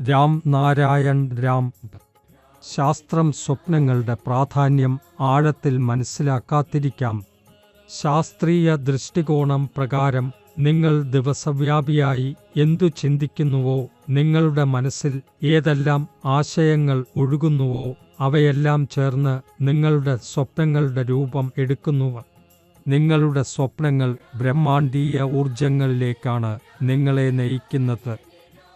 രാം നാരായൺ രാം. ശാസ്ത്രം സ്വപ്നങ്ങളുടെ പ്രാധാന്യം ആഴത്തിൽ മനസ്സിലാക്കാതിരിക്കാം. ശാസ്ത്രീയ ദൃഷ്ടികോണം പ്രകാരം നിങ്ങൾ ദിവസവ്യാപിയായി എന്തു ചിന്തിക്കുന്നുവോ, നിങ്ങളുടെ മനസ്സിൽ ഏതെല്ലാം ആശയങ്ങൾ ഒഴുകുന്നുവോ, അവയെല്ലാം ചേർന്ന് നിങ്ങളുടെ സ്വപ്നങ്ങളുടെ രൂപം എടുക്കുന്നു. നിങ്ങളുടെ സ്വപ്നങ്ങൾ ബ്രഹ്മാണ്ഡീയ ഊർജങ്ങളിലേക്കാണ് നിങ്ങളെ നയിക്കുന്നത്.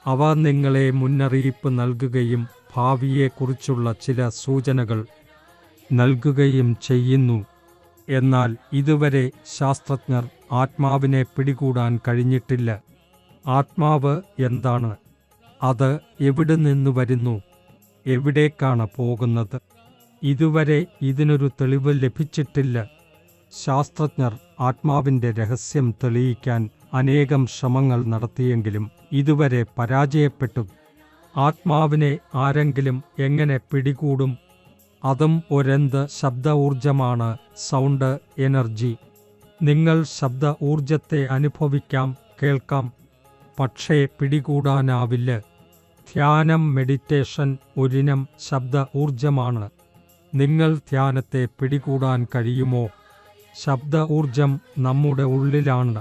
അവ നിങ്ങളെ മുന്നറിയിപ്പ് നൽകുകയും ഭാവിയെക്കുറിച്ചുള്ള ചില സൂചനകൾ നൽകുകയും ചെയ്യുന്നു. എന്നാൽ ഇതുവരെ ശാസ്ത്രജ്ഞർ ആത്മാവിനെ പിടികൂടാൻ കഴിഞ്ഞിട്ടില്ല. ആത്മാവ് എന്താണ്? അത് എവിടെ നിന്ന് വരുന്നു? എവിടേക്കാണ് പോകുന്നത്? ഇതുവരെ ഇതിനൊരു തെളിവ് ലഭിച്ചിട്ടില്ല. ശാസ്ത്രജ്ഞർ ആത്മാവിൻ്റെ രഹസ്യം തെളിയിക്കാൻ അനേകം ശ്രമങ്ങൾ നടത്തിയെങ്കിലും ഇതുവരെ പരാജയപ്പെട്ടു. ആത്മാവിനെ ആരെങ്കിലും എങ്ങനെ പിടികൂടും? അതും ഒരെന്ത് ശബ്ദ ഊർജമാണ്, സൗണ്ട് എനർജി. നിങ്ങൾ ശബ്ദ ഊർജത്തെ അനുഭവിക്കാം, കേൾക്കാം, പക്ഷേ പിടികൂടാനാവില്ല. ധ്യാനം, മെഡിറ്റേഷൻ ഒരിനം ശബ്ദ ഊർജമാണ്. നിങ്ങൾ ധ്യാനത്തെ പിടികൂടാൻ കഴിയുമോ? ശബ്ദ ഊർജം നമ്മുടെ ഉള്ളിലാണ്.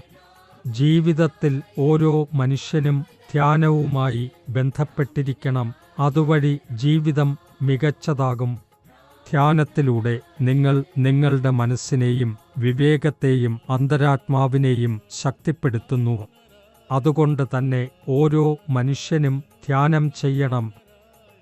ജീവിതത്തിൽ ഓരോ മനുഷ്യനും ധ്യാനവുമായി ബന്ധപ്പെട്ടിരിക്കണം. അതുവഴി ജീവിതം മികച്ചതാകും. ധ്യാനത്തിലൂടെ നിങ്ങൾ നിങ്ങളുടെ മനസ്സിനെയും വിവേകത്തെയും അന്തരാത്മാവിനെയും ശക്തിപ്പെടുത്തുന്നു. അതുകൊണ്ട് തന്നെ ഓരോ മനുഷ്യനും ധ്യാനം ചെയ്യണം.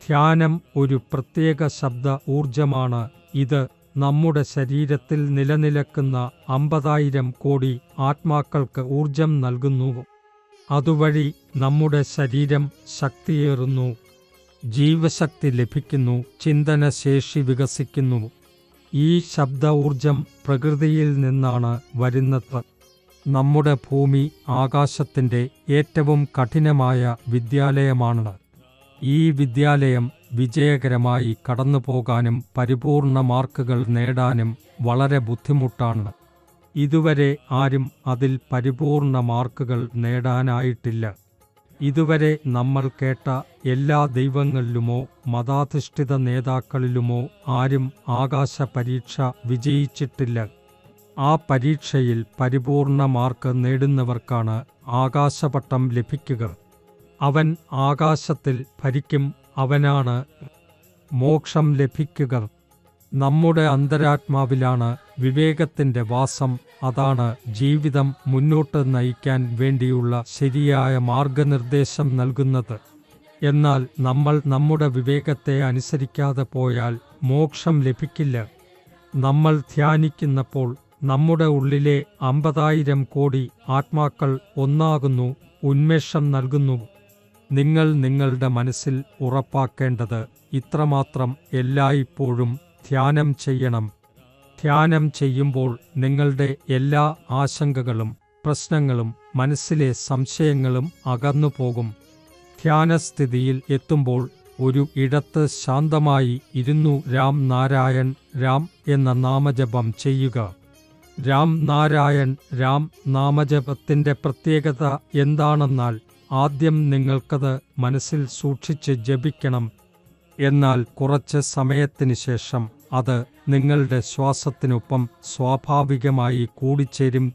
ധ്യാനം ഒരു പ്രത്യേക ശബ്ദ ഊർജമാണ്. ഇത് നമ്മുടെ ശരീരത്തിൽ നിലനിൽക്കുന്ന 50,000 കോടി ആത്മാക്കൾക്ക് ഊർജം നൽകുന്നു. അതുവഴി നമ്മുടെ ശരീരം ശക്തിയേറുന്നു, ജീവശക്തി ലഭിക്കുന്നു, ചിന്തനശേഷി വികസിക്കുന്നു. ഈ ശബ്ദ ഊർജം പ്രകൃതിയിൽ നിന്നാണ് വരുന്നത്. നമ്മുടെ ഭൂമി ആകാശത്തിൻ്റെ ഏറ്റവും കഠിനമായ വിദ്യാലയമാണ്. ഈ വിദ്യാലയം വിജയകരമായി കടന്നുപോകാനും പരിപൂർണ മാർക്കുകൾ നേടാനും വളരെ ബുദ്ധിമുട്ടാണ്. ഇതുവരെ ആരും അതിൽ പരിപൂർണ മാർക്കുകൾ നേടാനായിട്ടില്ല. ഇതുവരെ നമ്മൾ കേട്ട എല്ലാ ദൈവങ്ങളിലുമോ മതാധിഷ്ഠിത നേതാക്കളിലുമോ ആരും ആകാശ പരീക്ഷ വിജയിച്ചിട്ടില്ല. ആ പരീക്ഷയിൽ പരിപൂർണ മാർക്ക് നേടുന്നവർക്കാണ് ആകാശപട്ടം ലഭിക്കുക. അവൻ ആകാശത്തിൽ ഭരിക്കും, അവനാണ് മോക്ഷം ലഭിക്കുക. നമ്മുടെ അന്തരാത്മാവിലാണ് വിവേകത്തിൻ്റെ വാസം. അതാണ് ജീവിതം മുന്നോട്ട് നയിക്കാൻ വേണ്ടിയുള്ള ശരിയായ മാർഗനിർദ്ദേശം നൽകുന്നത്. എന്നാൽ നമ്മൾ നമ്മുടെ വിവേകത്തെ അനുസരിക്കാതെ പോയാൽ മോക്ഷം ലഭിക്കില്ല. നമ്മൾ ധ്യാനിക്കുന്നപ്പോൾ നമ്മുടെ ഉള്ളിലെ 50,000 കോടി ആത്മാക്കൾ ഒന്നാകുന്നു, ഉന്മേഷം നൽകുന്നു. നിങ്ങൾ നിങ്ങളുടെ മനസ്സിൽ ഉറപ്പാക്കേണ്ടത് ഇത്രമാത്രം: എല്ലായ്പ്പോഴും ധ്യാനം ചെയ്യണം. ധ്യാനം ചെയ്യുമ്പോൾ നിങ്ങളുടെ എല്ലാ ആശങ്കകളും പ്രശ്നങ്ങളും മനസ്സിലെ സംശയങ്ങളും അകന്നുപോകും. ധ്യാനസ്ഥിതിയിൽ എത്തുമ്പോൾ ഒരു ഇടത്ത് ശാന്തമായി ഇരുന്നു രാം നാരായൺ രാം എന്ന നാമജപം ചെയ്യുക. രാം നാരായൺ രാം നാമജപത്തിൻ്റെ പ്രത്യേകത എന്താണെന്നാൽ ആദ്യം നിങ്ങൾക്കത് മനസ്സിൽ സൂക്ഷിച്ച് ജപിക്കണം. എന്നാൽ കുറച്ച് സമയത്തിന് ശേഷം അത് നിങ്ങളുടെ ശ്വാസത്തിനൊപ്പം സ്വാഭാവികമായി കൂടിച്ചേരും.